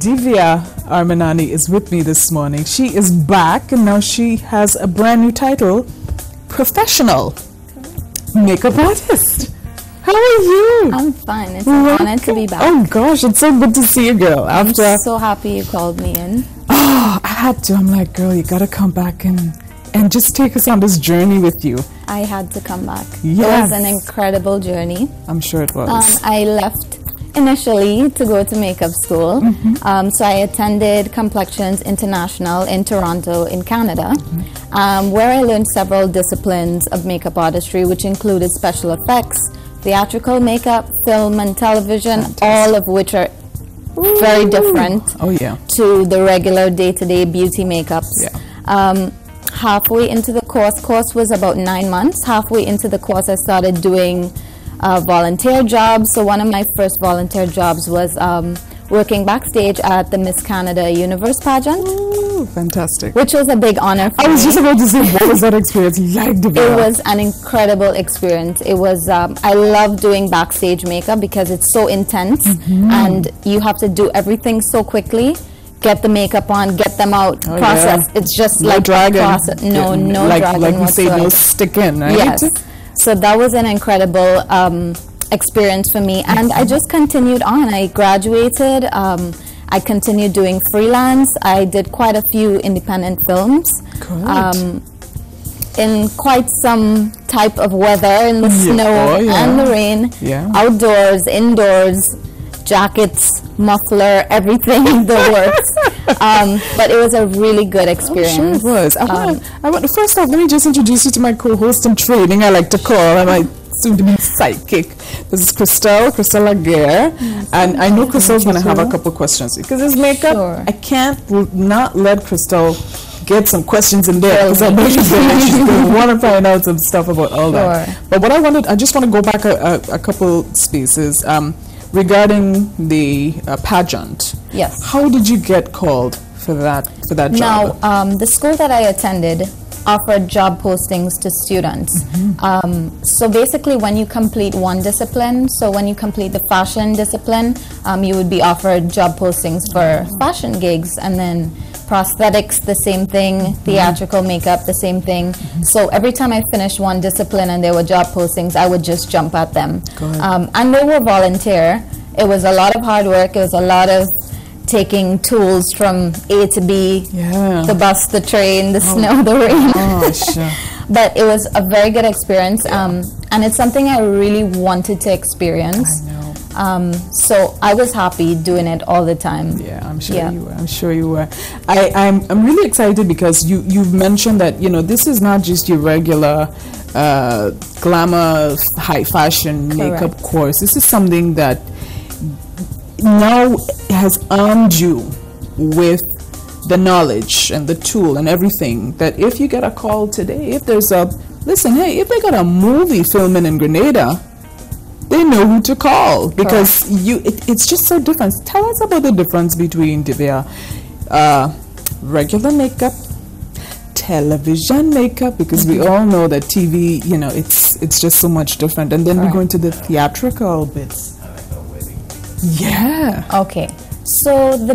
Divya Amarnani is with me this morning. She is back and now she has a brand new title, Professional Makeup Artist. How are you? I'm fine. It's an honor to be back. Oh gosh, it's so good to see you, girl. I'm so happy you called me in. Oh, I had to. I'm like, girl, you gotta come back and just take us on this journey with you. I had to come back. Yes. It was an incredible journey. I'm sure it was. I left initially to go to makeup school. So I attended Complexions International in Toronto in Canada, where I learned several disciplines of makeup artistry, which included special effects, theatrical makeup, film and television, all of which are very different to the regular day-to-day beauty makeups. Halfway into the course was about 9 months. Halfway into the course, I started doing volunteer jobs. So one of my first volunteer jobs was working backstage at the Miss Canada Universe pageant. Ooh, fantastic. Which was a big honor for me. I was just about to say, what was that experience like? It was an incredible experience. It was, I love doing backstage makeup because it's so intense and you have to do everything so quickly. Get the makeup on, get them out, process. It's just no like dragon. Process. No dragon like we say, whatsoever. no stick in, right? Yes. So that was an incredible experience for me, and I just continued on. I graduated. I continued doing freelance. I did quite a few independent films. In quite some type of weather, in the snow and the rain, outdoors, indoors, jackets, muffler, everything, the works. But it was a really good experience. Sure it was. First off, let me just introduce you to my co-host in training, I like to call, my soon-to-be sidekick. This is Crystal Laguerre, and I know Crystal's going to have a couple questions. Because this makeup, I can't not let Crystal get some questions in there, because I know she's going to want to find out some stuff about all that. But what I just want to go back a couple spaces. Regarding the pageant, how did you get called for that job? Now, the school that I attended offered job postings to students. So basically, when you complete one discipline, so when you complete the fashion discipline, you would be offered job postings for fashion gigs, and then prosthetics, the same thing, theatrical makeup, the same thing. So every time I finished one discipline and there were job postings, I would just jump at them. And they were volunteer. It was a lot of hard work. It was a lot of taking tools from A to B, the bus, the train, the snow, the rain. But it was a very good experience, and it's something I really wanted to experience. So I was happy doing it all the time. Yeah, I'm sure you were. I'm sure you were. I'm really excited because you've mentioned that this is not just your regular glamour high fashion makeup course. This is something that now has armed you with the knowledge and the tool and everything that if you get a call today, if there's if they got a movie filming in Grenada, they know who to call because it's just so different. Tell us about the difference between Divya, regular makeup, television makeup, because we all know that TV, it's just so much different, and then we go into the theatrical bits. Okay. So the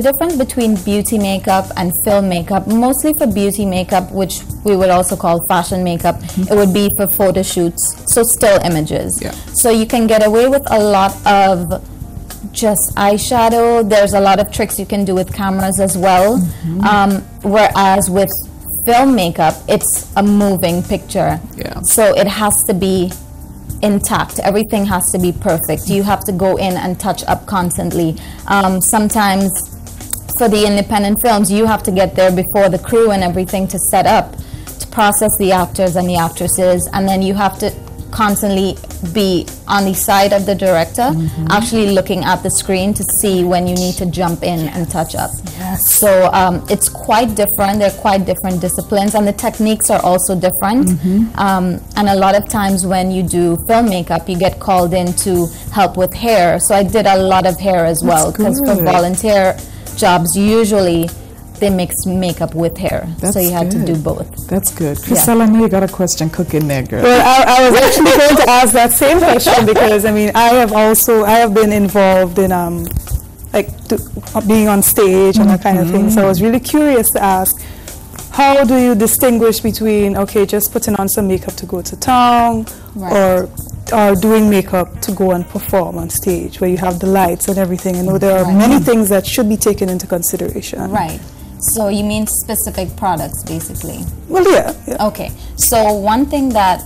difference between beauty makeup and film makeup, mostly for beauty makeup, which we would also call fashion makeup, it would be for photo shoots, so still images. So you can get away with a lot of just eyeshadow. There's a lot of tricks you can do with cameras as well. Whereas with film makeup, it's a moving picture. So it has to be intact. Everything has to be perfect. You have to go in and touch up constantly. Sometimes for the independent films, you have to get there before the crew and everything to set up, to process the actors and the actresses, and then you have to constantly be on the side of the director, actually looking at the screen to see when you need to jump in and touch up. So it's quite different. They're quite different disciplines, and the techniques are also different. And a lot of times when you do film makeup, you get called in to help with hair. So I did a lot of hair as well, because for volunteer jobs, usually they mix makeup with hair. So you had to do both. That's good. Crystal, I know you got a question cooking there, girl. Well, I was actually going to ask that same question because I have been involved in being on stage and that kind of thing. So I was really curious to ask, how do you distinguish between, okay, just putting on some makeup to go to town, or doing makeup to go and perform on stage where you have the lights and everything? I know there are many things that should be taken into consideration. Right. So you mean specific products, basically? Well, yeah. Okay. So one thing that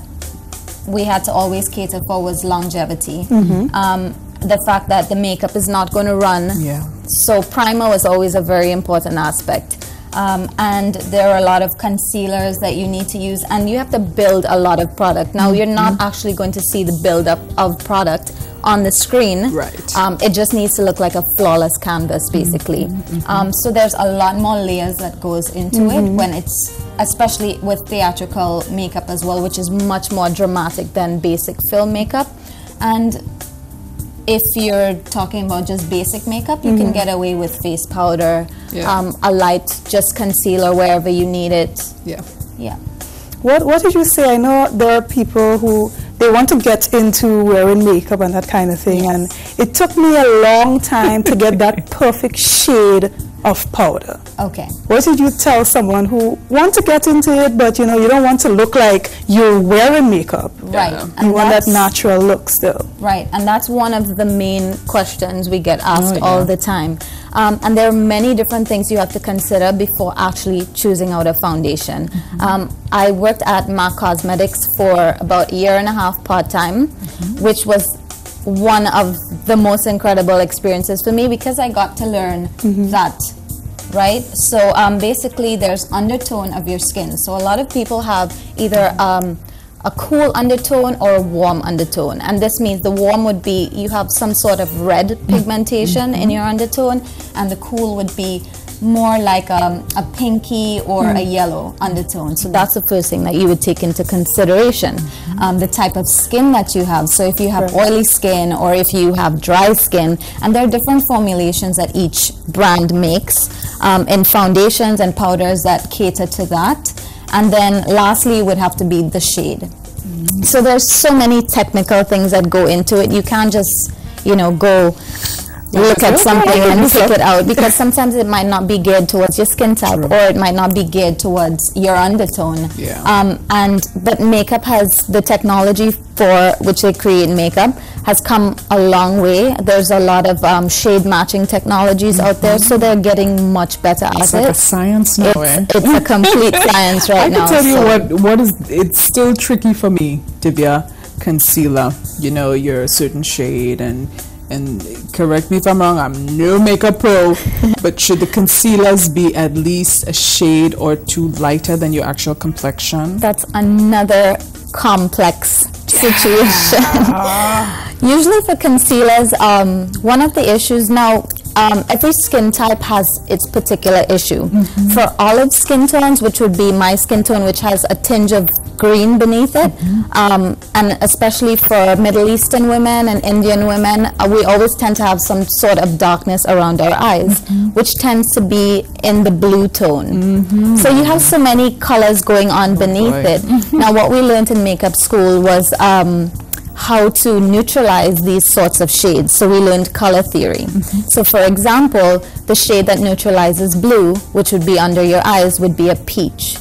we had to always cater for was longevity. The fact that the makeup is not going to run. Yeah. So primer was always a very important aspect. And there are a lot of concealers that you need to use, and you have to build a lot of product. Now, you're not actually going to see the buildup of product on the screen. Right. It just needs to look like a flawless canvas, basically. So there's a lot more layers that goes into it when it's, especially with theatrical makeup as well, which is much more dramatic than basic film makeup. And if you're talking about just basic makeup, you can get away with face powder, a light just concealer wherever you need it. Yeah. What did you say? I know there are people who they want to get into wearing makeup and that kind of thing, and it took me a long time to get that perfect shade of powder. Okay. What did you tell someone who wants to get into it, but you don't want to look like you're wearing makeup? Right. You want that natural look still. Right, and that's one of the main questions we get asked all the time. And there are many different things you have to consider before actually choosing out a foundation. I worked at MAC Cosmetics for about a year and a half part-time, which was one of the most incredible experiences for me because I got to learn that, right? So basically there's undertone of your skin. So a lot of people have either a cool undertone or a warm undertone, and this means the warm would be you have some sort of red pigmentation in your undertone, and the cool would be more like a pinky or a yellow undertone. So that's the first thing that you would take into consideration. The type of skin that you have. So if you have oily skin or if you have dry skin, and there are different formulations that each brand makes in foundations and powders that cater to that. And then lastly would have to be the shade. So there's so many technical things that go into it. You can't just, go look at something and pick it out, because sometimes it might not be geared towards your skin type or it might not be geared towards your undertone. But makeup has the technology for which they create makeup has come a long way. There's a lot of shade matching technologies out there, so they're getting much better at it. It's like a science now. It's a complete science right now. I can tell you what is, it's still tricky for me, Divya. Concealer, you're a certain shade, and correct me if I'm wrong, I'm no makeup pro, but should the concealers be at least a shade or two lighter than your actual complexion? That's another complex situation. Usually for concealers, one of the issues now, every skin type has its particular issue. For olive skin tones, which would be my skin tone, which has a tinge of green beneath it, and especially for Middle Eastern women and Indian women, we always tend to have some sort of darkness around our eyes, which tends to be in the blue tone. So you have so many colors going on beneath it. Now what we learned in makeup school was how to neutralize these sorts of shades. So we learned color theory. So for example, the shade that neutralizes blue, which would be under your eyes, would be a peach.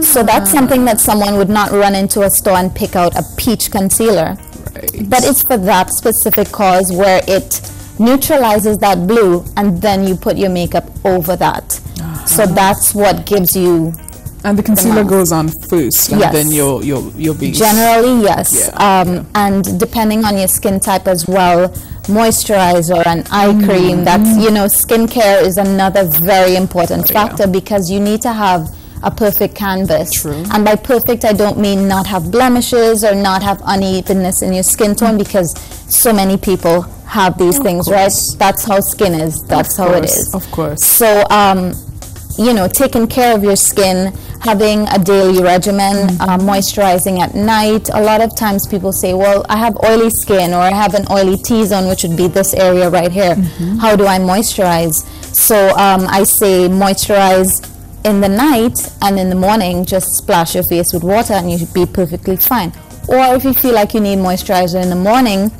So that's something that someone would not run into a store and pick out a peach concealer. But it's for that specific cause where it neutralizes that blue, and then you put your makeup over that. So that's what gives you. And the concealer goes on first, and then your base. Generally, yes. And depending on your skin type as well, moisturizer and eye cream. That's skincare is another very important factor, because you need to have a perfect canvas. And by perfect, I don't mean not have blemishes or not have unevenness in your skin tone, because so many people have these things, right? That's how skin is. That's how it is. Of course. So, taking care of your skin, having a daily regimen, moisturizing at night. A lot of times people say, well, I have oily skin, or I have an oily T-zone, which would be this area right here. How do I moisturize? So I say moisturize in the night, and in the morning just splash your face with water and you should be perfectly fine. Or if you feel like you need moisturizer in the morning,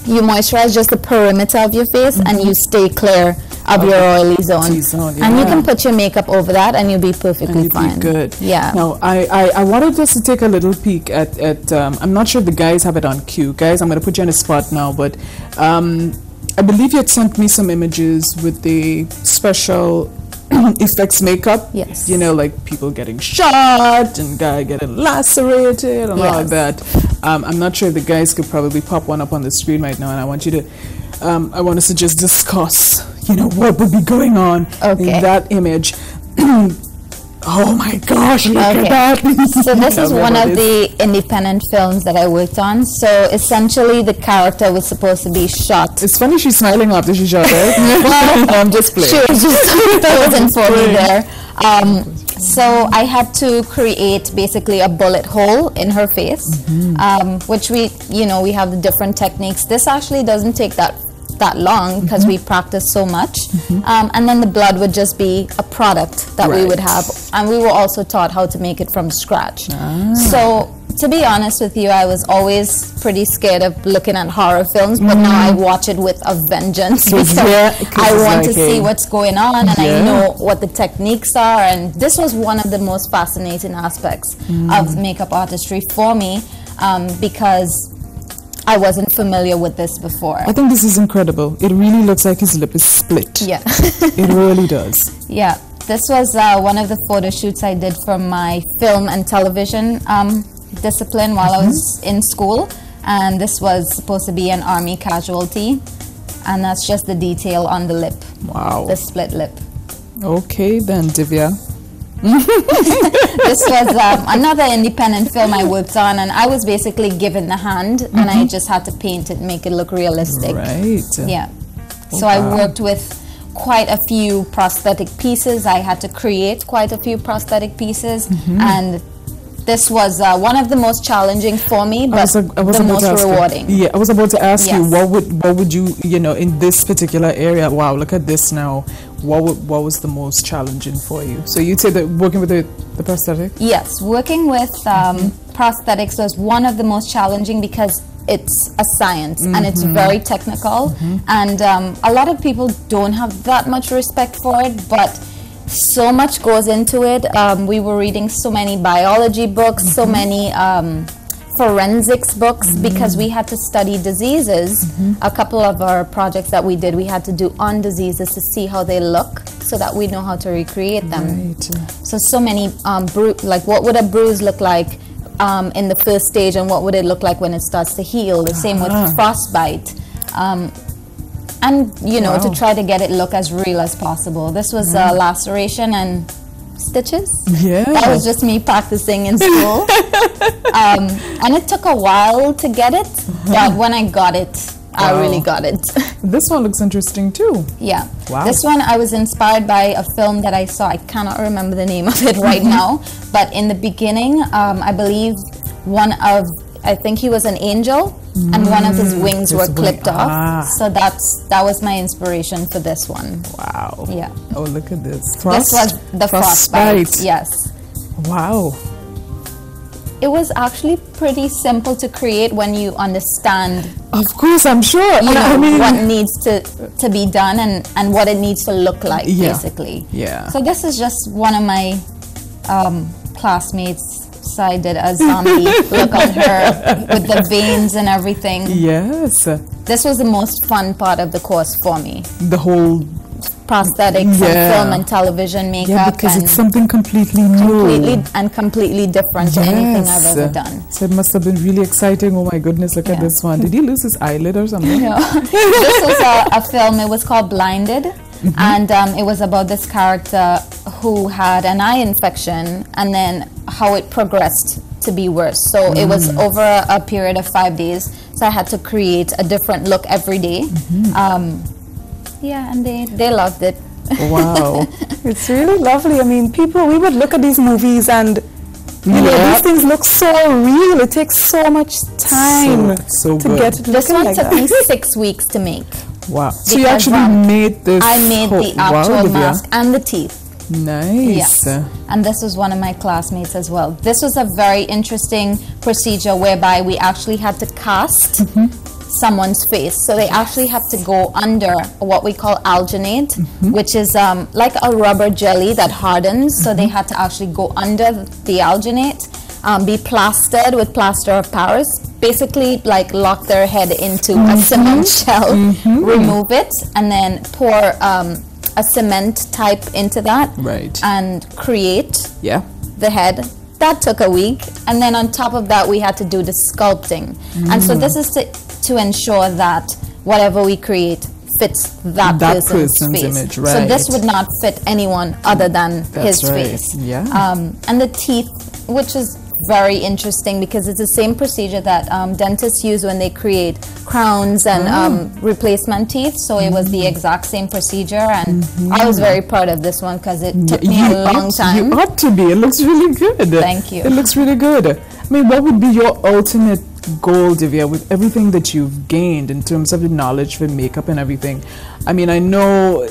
You moisturize just the perimeter of your face and you stay clear of your oily zone. And you can put your makeup over that and you'll be perfectly fine. Good. Yeah. Now, I wanted us to take a little peek at I'm not sure if the guys have it on cue. Guys, I'm going to put you on the spot now, but I believe you had sent me some images with the special effects makeup. Yes. You know, like people getting shot and guy getting lacerated and all of that. I'm not sure if the guys could probably pop one up on the screen right now, and I want you to I want us to just discuss, you know, what would be going on in that image. Oh my gosh, look at that. So this is one of the independent films that I worked on. So essentially the character was supposed to be shot. It's funny she's smiling after she shot it. Well, I'm just playing. She was just posing for me there. So I had to create basically a bullet hole in her face, which we have the different techniques. This actually doesn't take that long because we practice so much, and then the blood would just be a product that we would have, and we were also taught how to make it from scratch. So to be honest with you, I was always pretty scared of looking at horror films, but now I watch it with a vengeance because I want to see what's going on, and I know what the techniques are, and this was one of the most fascinating aspects of makeup artistry for me, because I wasn't familiar with this before. I think this is incredible. It really looks like his lip is split. Yeah. It really does. Yeah. This was one of the photo shoots I did for my film and television discipline while I was in school. And this was supposed to be an army casualty. And that's just the detail on the lip. Wow. The split lip. Okay then, Divya. This was another independent film I worked on, and I was basically given the hand and I just had to paint it and make it look realistic. Right. Yeah. So I worked with quite a few prosthetic pieces. I had to create quite a few prosthetic pieces, and this was one of the most challenging for me, but the most rewarding. Yeah, I was about to ask you, what would you, in this particular area, wow, look at this now, what was the most challenging for you? So you'd say that working with the prosthetic? Yes, working with prosthetics was one of the most challenging because it's a science and it's very technical, and a lot of people don't have that much respect for it, but so much goes into it. We were reading so many biology books, so many forensics books, because we had to study diseases. A couple of our projects that we did, we had to do on diseases to see how they look so that we know how to recreate them. So many, like what would a bruise look like in the first stage, and what would it look like when it starts to heal? The same with frostbite. And to try to get it look as real as possible. This was laceration and stitches. Yeah, that was just me practicing in school. And it took a while to get it, but when I got it, I really got it. This one looks interesting too. Yeah. Wow. This one I was inspired by a film that I saw. I cannot remember the name of it right now, but in the beginning, I believe I think he was an angel, and one of his wings were clipped off. So that was my inspiration for this one. Wow. Yeah. Oh, look at this. This was the frostbite. Yes. Wow. It was actually pretty simple to create when you understand. Of course, I'm sure. What needs to be done and what it needs to look like, basically. Yeah. So this is just one of my classmates. So I did a zombie look on her with the veins and everything. Yes. This was the most fun part of the course for me. The whole prosthetics and film and television makeup. Yeah, because it's something completely new. Completely different to anything I've ever done. So it must have been really exciting. Oh my goodness, look at this one. Did he lose his eyelid or something? No. This was a film. It was called Blinded. And it was about this character who had an eye infection, and then how it progressed to be worse. So it was over a period of 5 days. So I had to create a different look every day. And they loved it. Wow. It's really lovely. I mean, we would look at these movies and these things look so real. It takes so much time to get it This one like took that. me 6 weeks to make. Wow. So you actually made this? I made the actual mask and the teeth. Nice. Yes. And this was one of my classmates as well. This was a very interesting procedure whereby we actually had to cast someone's face. So they actually have to go under what we call alginate, which is like a rubber jelly that hardens. So they had to actually go under the alginate, be plastered with plaster of Paris, basically like lock their head into a cement shell, remove it, and then pour a cement type into that, and create the head. That took a week, and then on top of that we had to do the sculpting. And so this is to ensure that whatever we create fits that person's face. Image, so this would not fit anyone other than his face. And the teeth, which is very interesting because it's the same procedure that dentists use when they create crowns and replacement teeth. So it was the exact same procedure, and I was very proud of this one because it took me a long time. You ought to be. It looks really good. Thank you. It looks really good. I mean, what would be your ultimate goal, Divya, with everything that you've gained in terms of the knowledge for makeup and everything? I mean, I know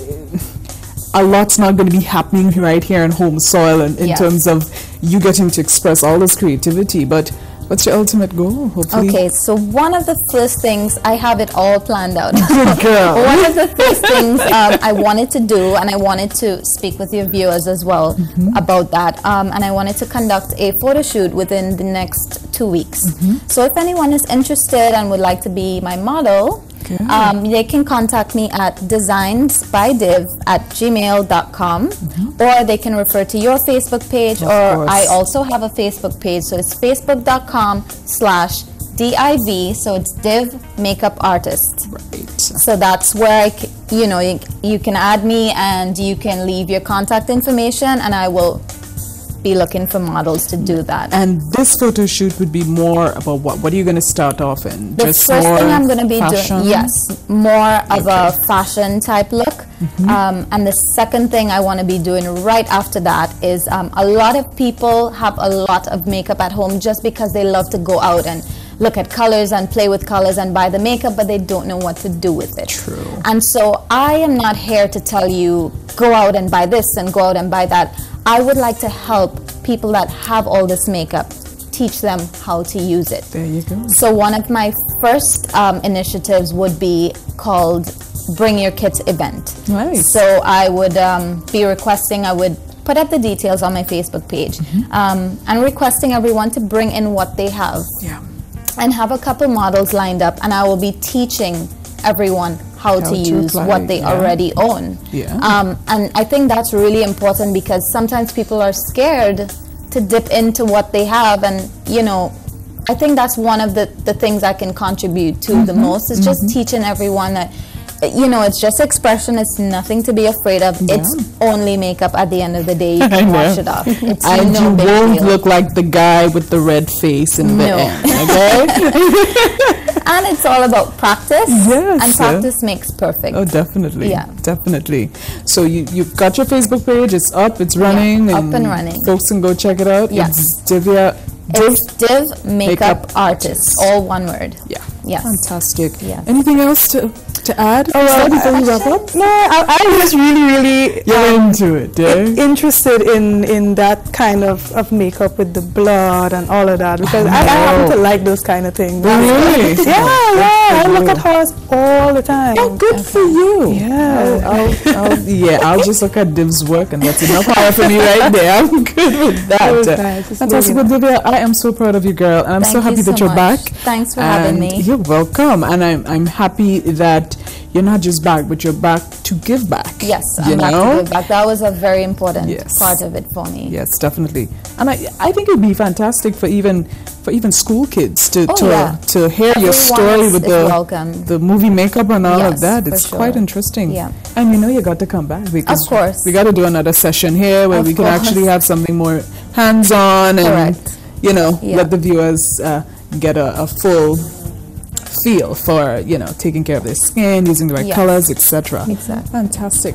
a lot's not going to be happening right here in home soil in terms of you getting to express all this creativity, but what's your ultimate goal, hopefully? Okay, so one of the first things, I have it all planned out. Good girl. One of the first things I wanted to do, and I wanted to speak with your viewers as well about that, and I wanted to conduct a photo shoot within the next 2 weeks. So if anyone is interested and would like to be my model, they can contact me at designsbydiv@gmail.com, or they can refer to your Facebook page, or I also have a Facebook page, so it's facebook.com/div, so it's Div Makeup Artist. So that's where you can add me and you can leave your contact information, and I will be looking for models to do that. And this photo shoot would be more about what? What are you going to start off in? The first thing I'm going to be doing, more of a fashion type look. And the second thing I want to be doing right after that is a lot of people have a lot of makeup at home just because they love to go out and look at colors and play with colors and buy the makeup, but they don't know what to do with it. True. And so I am not here to tell you, go out and buy this and go out and buy that. I would like to help people that have all this makeup, teach them how to use it. There you go. So one of my first initiatives would be called Bring Your Kits event. Nice. So I would be requesting, I would put up the details on my Facebook page, and requesting everyone to bring in what they have. And have a couple models lined up, and I will be teaching everyone how to use what they already own. And I think that's really important because sometimes people are scared to dip into what they have, and I think that's one of the things I can contribute to the most is just teaching everyone that it's just expression. It's nothing to be afraid of. It's only makeup at the end of the day. You can wash it off. It's and no you big won't deal. look like the guy with the red face in the end. Okay? And it's all about practice. And practice makes perfect. Oh, definitely. Definitely. So you've got your Facebook page. It's up. It's running. Up and running. Folks can go check it out. It's Divya. It's Div Makeup Artist. All one word. Fantastic. Anything else to add? Before we wrap up? No, I was really into it. Interested in that kind of makeup with the blood and all of that, because I happen to like those kind of things. Really? I look at horrors all the time. Oh, good for you. I'll just look at Div's work, and that's enough horror for me right there. I'm good with that. Fantastic. Well, Divya, I am so proud of you, girl, and I'm so happy that you're back. Thanks for having me. You're welcome, and I'm happy that you're not just back, but you're back to give back. Yes, I'm back to give back. That was a very important part of it for me. Yes, definitely. And I think it would be fantastic for even school kids to hear your story with the movie makeup and all of that. It's quite interesting. And you got to come back, because of course we got to do another session here where we can actually have something more hands-on and let the viewers get a full feel for taking care of their skin, using the right colors, etc. Exactly. Fantastic.